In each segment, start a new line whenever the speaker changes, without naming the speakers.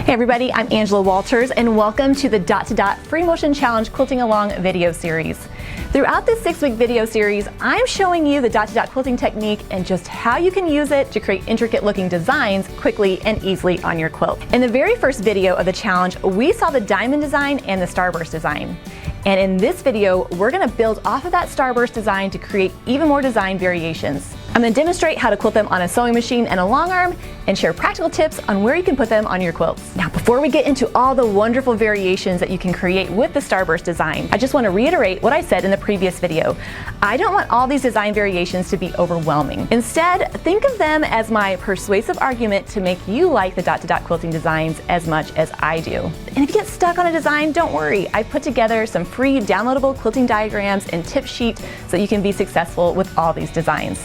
Hey everybody, I'm Angela Walters and welcome to the Dot to Dot Free Motion Challenge Quilting Along video series. Throughout this 6-week video series, I'm showing you the dot to dot quilting technique and just how you can use it to create intricate looking designs quickly and easily on your quilt. In the very first video of the challenge, we saw the diamond design and the starburst design. And in this video, we're gonna build off of that starburst design to create even more design variations. I'm gonna demonstrate how to quilt them on a sewing machine and a long arm and share practical tips on where you can put them on your quilts. Now, before we get into all the wonderful variations that you can create with the starburst design, I just wanna reiterate what I said in the previous video. I don't want all these design variations to be overwhelming. Instead, think of them as my persuasive argument to make you like the dot to dot quilting designs as much as I do. And if you get stuck on a design, don't worry. I put together some free downloadable quilting diagrams and tip sheet so you can be successful with all these designs.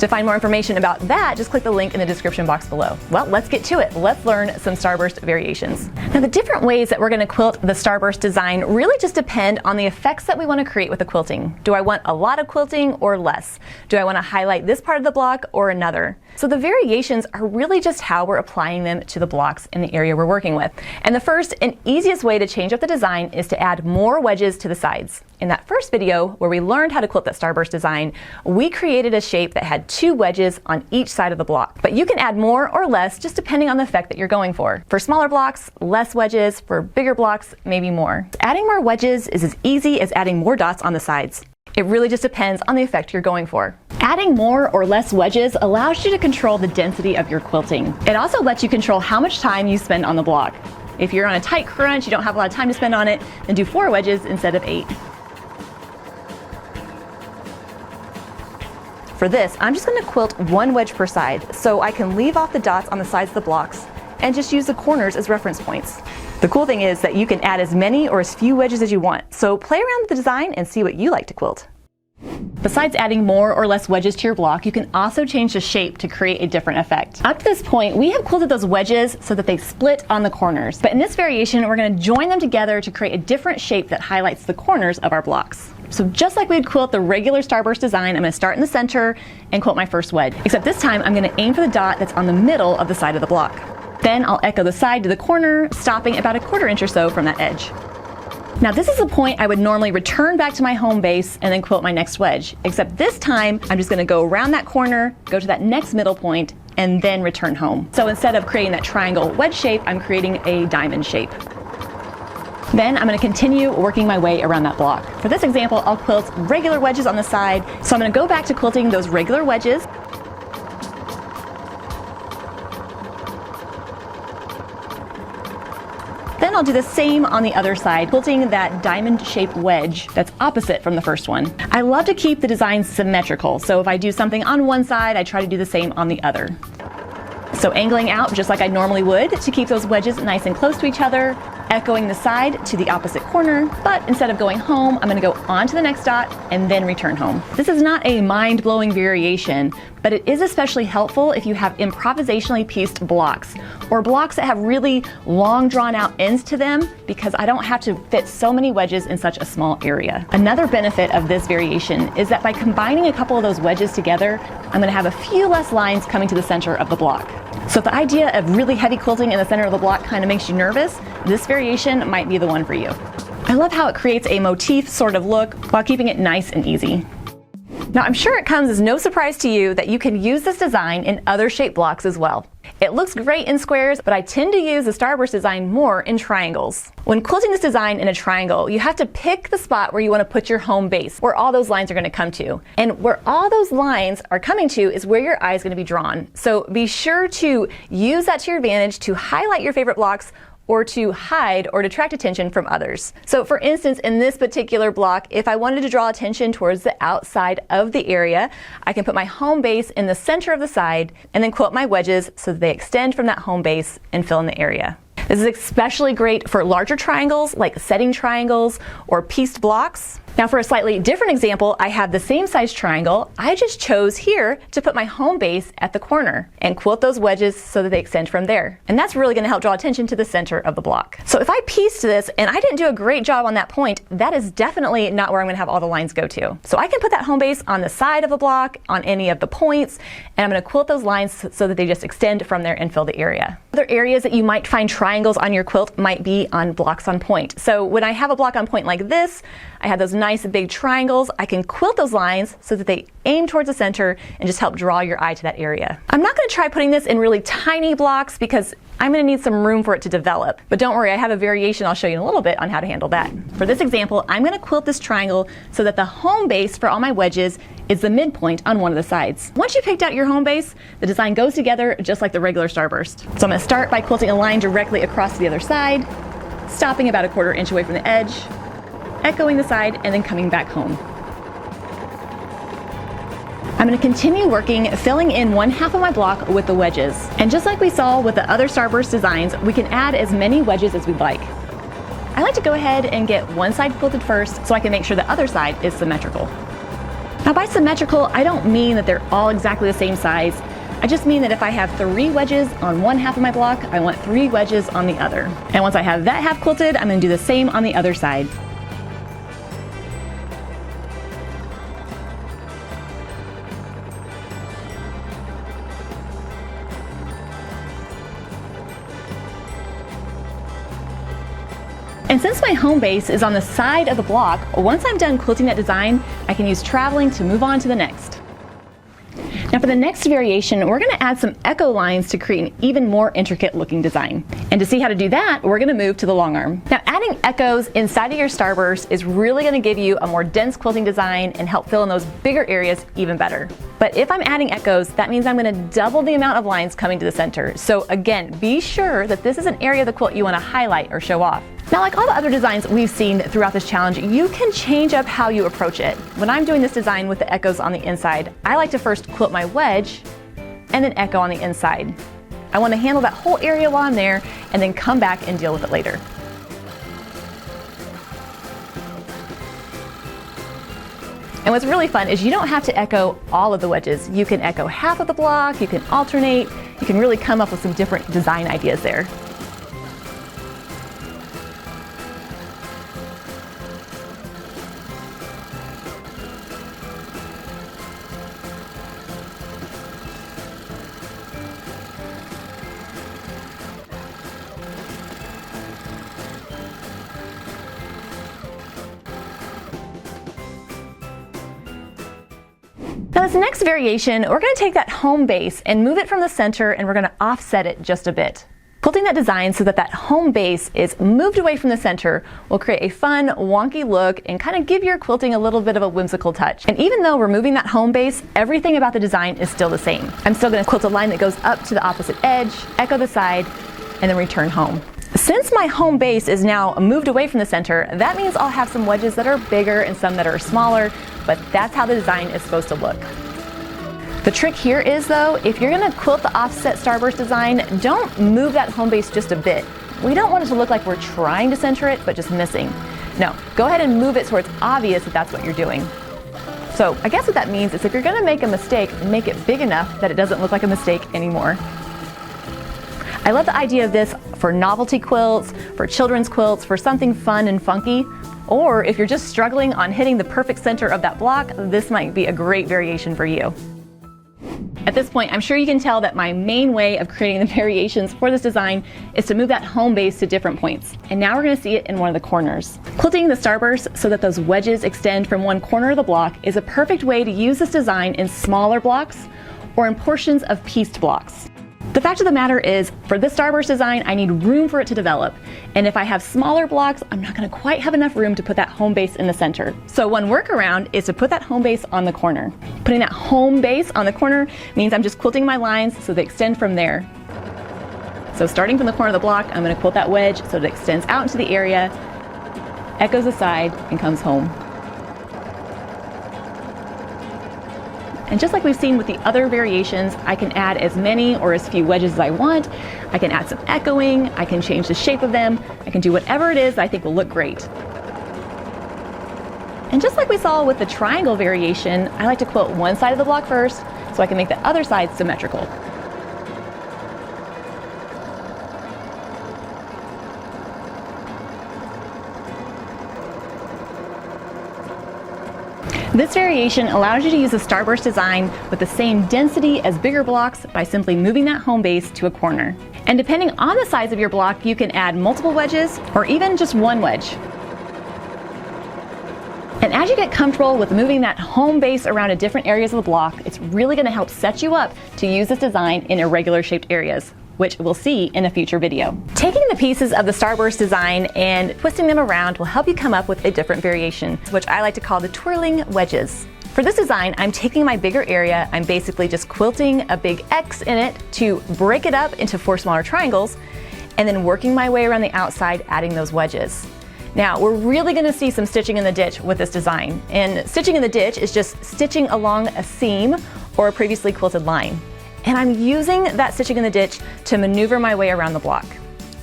To find more information about that, just click the link in the description box below. Well, let's get to it. Let's learn some starburst variations. Now, the different ways that we're going to quilt the starburst design really just depend on the effects that we want to create with the quilting. Do I want a lot of quilting or less? Do I want to highlight this part of the block or another? So the variations are really just how we're applying them to the blocks in the area we're working with. And the first and easiest way to change up the design is to add more wedges to the sides. In that first video, where we learned how to quilt that starburst design, we created a shape that had 2 wedges on each side of the block. But you can add more or less just depending on the effect that you're going for. For smaller blocks, less wedges. For bigger blocks, maybe more. Adding more wedges is as easy as adding more dots on the sides. It really just depends on the effect you're going for. Adding more or less wedges allows you to control the density of your quilting. It also lets you control how much time you spend on the block. If you're on a tight crunch, you don't have a lot of time to spend on it, then do 4 wedges instead of 8. For this, I'm just going to quilt 1 wedge per side, so I can leave off the dots on the sides of the blocks and just use the corners as reference points. The cool thing is that you can add as many or as few wedges as you want, so play around with the design and see what you like to quilt. Besides adding more or less wedges to your block, you can also change the shape to create a different effect. Up to this point, we have quilted those wedges so that they split on the corners. But in this variation, we're going to join them together to create a different shape that highlights the corners of our blocks. So just like we'd quilt the regular starburst design, I'm going to start in the center and quilt my first wedge. Except this time, I'm going to aim for the dot that's on the middle of the side of the block. Then I'll echo the side to the corner, stopping about 1/4 inch or so from that edge. Now this is the point I would normally return back to my home base and then quilt my next wedge. Except this time, I'm just going to go around that corner, go to that next middle point, and then return home. So instead of creating that triangle wedge shape, I'm creating a diamond shape. Then I'm going to continue working my way around that block. For this example, I'll quilt regular wedges on the side. So I'm going to go back to quilting those regular wedges. Then I'll do the same on the other side, quilting that diamond-shaped wedge that's opposite from the first one. I love to keep the design symmetrical, so if I do something on one side, I try to do the same on the other. So angling out just like I normally would to keep those wedges nice and close to each other, echoing the side to the opposite corner, but instead of going home, I'm going to go on to the next dot and then return home. This is not a mind-blowing variation, but it is especially helpful if you have improvisationally pieced blocks, or blocks that have really long drawn-out ends to them, because I don't have to fit so many wedges in such a small area. Another benefit of this variation is that by combining a couple of those wedges together, I'm going to have a few less lines coming to the center of the block. So if the idea of really heavy quilting in the center of the block kind of makes you nervous, this variation might be the one for you. I love how it creates a motif sort of look while keeping it nice and easy. Now I'm sure it comes as no surprise to you that you can use this design in other shaped blocks as well. It looks great in squares, but I tend to use the starburst design more in triangles. When quilting this design in a triangle, you have to pick the spot where you want to put your home base, where all those lines are going to come to. And where all those lines are coming to is where your eye is going to be drawn. So be sure to use that to your advantage to highlight your favorite blocks or to hide or detract attention from others. So for instance, in this particular block, if I wanted to draw attention towards the outside of the area, I can put my home base in the center of the side and then quilt my wedges so that they extend from that home base and fill in the area. This is especially great for larger triangles like setting triangles or pieced blocks. Now for a slightly different example, I have the same size triangle. I just chose here to put my home base at the corner and quilt those wedges so that they extend from there. And that's really going to help draw attention to the center of the block. So if I pieced this and I didn't do a great job on that point, that is definitely not where I'm going to have all the lines go to. So I can put that home base on the side of the block, on any of the points, and I'm going to quilt those lines so that they just extend from there and fill the area. Other areas that you might find triangles on your quilt might be on blocks on point. So when I have a block on point like this, I have those nice big triangles. I can quilt those lines so that they aim towards the center and just help draw your eye to that area. I'm not going to try putting this in really tiny blocks because I'm going to need some room for it to develop. But don't worry, I have a variation I'll show you in a little bit on how to handle that. For this example, I'm going to quilt this triangle so that the home base for all my wedges is the midpoint on one of the sides. Once you picked out your home base, the design goes together just like the regular starburst. So I'm going to start by quilting a line directly across to the other side, stopping about 1/4 inch away from the edge, echoing the side, and then coming back home. I'm going to continue working, filling in 1/2 of my block with the wedges. And just like we saw with the other starburst designs, we can add as many wedges as we'd like. I like to go ahead and get one side quilted first so I can make sure the other side is symmetrical. Now by symmetrical, I don't mean that they're all exactly the same size. I just mean that if I have 3 wedges on 1/2 of my block, I want 3 wedges on the other. And once I have that half quilted, I'm going to do the same on the other side. And since my home base is on the side of the block, once I'm done quilting that design, I can use traveling to move on to the next. Now for the next variation, we're going to add some echo lines to create an even more intricate looking design. And to see how to do that, we're going to move to the long arm. Now adding echoes inside of your starburst is really going to give you a more dense quilting design and help fill in those bigger areas even better. But if I'm adding echoes, that means I'm going to double the amount of lines coming to the center. So again, be sure that this is an area of the quilt you want to highlight or show off. Now, like all the other designs we've seen throughout this challenge, you can change up how you approach it. When I'm doing this design with the echoes on the inside, I like to first quilt my wedge and then echo on the inside. I want to handle that whole area while I'm there and then come back and deal with it later. And what's really fun is you don't have to echo all of the wedges. You can echo half of the block, you can alternate, you can really come up with some different design ideas there. Now this next variation, we're going to take that home base and move it from the center, and we're going to offset it just a bit. Quilting that design so that that home base is moved away from the center will create a fun, wonky look and kind of give your quilting a little bit of a whimsical touch. And even though we're moving that home base, everything about the design is still the same. I'm still going to quilt a line that goes up to the opposite edge, echo the side, and then return home. Since my home base is now moved away from the center, that means I'll have some wedges that are bigger and some that are smaller, but that's how the design is supposed to look. The trick here is though, if you're going to quilt the offset starburst design, don't move that home base just a bit. We don't want it to look like we're trying to center it, but just missing. No, go ahead and move it so it's obvious that that's what you're doing. So I guess what that means is if you're going to make a mistake, make it big enough that it doesn't look like a mistake anymore. I love the idea of this for novelty quilts, for children's quilts, for something fun and funky, or if you're just struggling on hitting the perfect center of that block, this might be a great variation for you. At this point, I'm sure you can tell that my main way of creating the variations for this design is to move that home base to different points. And now we're going to see it in one of the corners. Quilting the starburst so that those wedges extend from one corner of the block is a perfect way to use this design in smaller blocks or in portions of pieced blocks. The fact of the matter is, for this starburst design, I need room for it to develop. And if I have smaller blocks, I'm not going to quite have enough room to put that home base in the center. So one workaround is to put that home base on the corner. Putting that home base on the corner means I'm just quilting my lines so they extend from there. So starting from the corner of the block, I'm going to quilt that wedge so it extends out into the area, echoes aside, and comes home. And just like we've seen with the other variations, I can add as many or as few wedges as I want. I can add some echoing, I can change the shape of them, I can do whatever it is that I think will look great. And just like we saw with the triangle variation, I like to quilt one side of the block first so I can make the other side symmetrical. This variation allows you to use a starburst design with the same density as bigger blocks by simply moving that home base to a corner. And depending on the size of your block, you can add multiple wedges or even just one wedge. And as you get comfortable with moving that home base around to different areas of the block, it's really going to help set you up to use this design in irregular shaped areas, which we'll see in a future video. Taking the pieces of the starburst design and twisting them around will help you come up with a different variation, which I like to call the twirling wedges. For this design, I'm taking my bigger area, I'm basically just quilting a big X in it to break it up into 4 smaller triangles, and then working my way around the outside, adding those wedges. Now, we're really gonna see some stitching in the ditch with this design. And stitching in the ditch is just stitching along a seam or a previously quilted line. And I'm using that stitching in the ditch to maneuver my way around the block.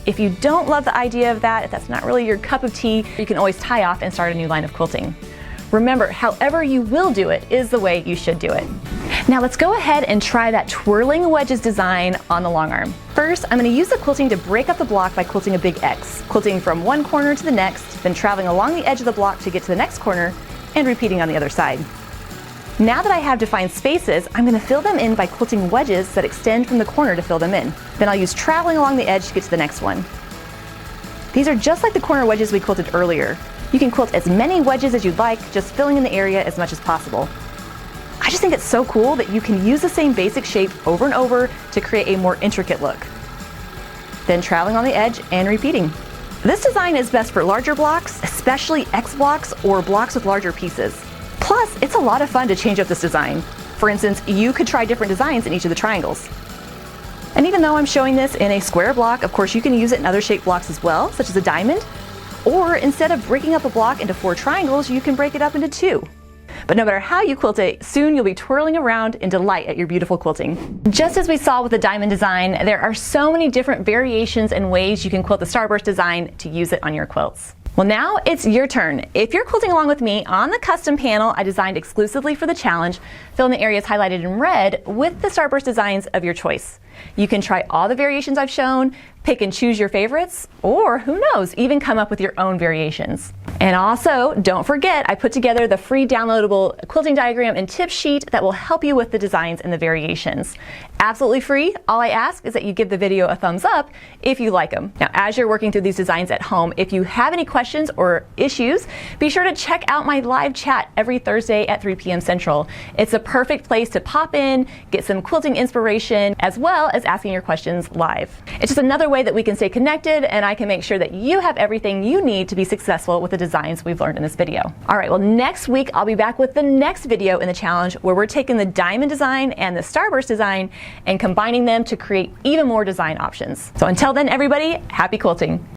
If you don't love the idea of that, if that's not really your cup of tea, you can always tie off and start a new line of quilting. Remember, however you will do it is the way you should do it. Now let's go ahead and try that twirling wedges design on the long arm. First, I'm going to use the quilting to break up the block by quilting a big X, quilting from one corner to the next, then traveling along the edge of the block to get to the next corner, and repeating on the other side. Now that I have defined spaces, I'm going to fill them in by quilting wedges that extend from the corner to fill them in. Then I'll use traveling along the edge to get to the next one. These are just like the corner wedges we quilted earlier. You can quilt as many wedges as you'd like, just filling in the area as much as possible. I just think it's so cool that you can use the same basic shape over and over to create a more intricate look. Then traveling on the edge and repeating. This design is best for larger blocks, especially X blocks or blocks with larger pieces. Plus, it's a lot of fun to change up this design. For instance, you could try different designs in each of the triangles. And even though I'm showing this in a square block, of course you can use it in other shaped blocks as well, such as a diamond. Or instead of breaking up a block into 4 triangles, you can break it up into 2. But no matter how you quilt it, soon you'll be twirling around in delight at your beautiful quilting. Just as we saw with the diamond design, there are so many different variations and ways you can quilt the starburst design to use it on your quilts. Well, now it's your turn. If you're quilting along with me on the custom panel I designed exclusively for the challenge, fill in the areas highlighted in red with the starburst designs of your choice. You can try all the variations I've shown, pick and choose your favorites, or who knows, even come up with your own variations. And also, don't forget, I put together the free downloadable quilting diagram and tip sheet that will help you with the designs and the variations. Absolutely free. All I ask is that you give the video a thumbs up if you like them. Now, as you're working through these designs at home, if you have any questions or issues, be sure to check out my live chat every Thursday at 3 p.m. Central. It's a perfect place to pop in, get some quilting inspiration, as well as asking your questions live. It's just another way that we can stay connected, and I can make sure that you have everything you need to be successful with the designs we've learned in this video. All right, well, next week I'll be back with the next video in the challenge where we're taking the diamond design and the starburst design and combining them to create even more design options. So until then, everybody, happy quilting.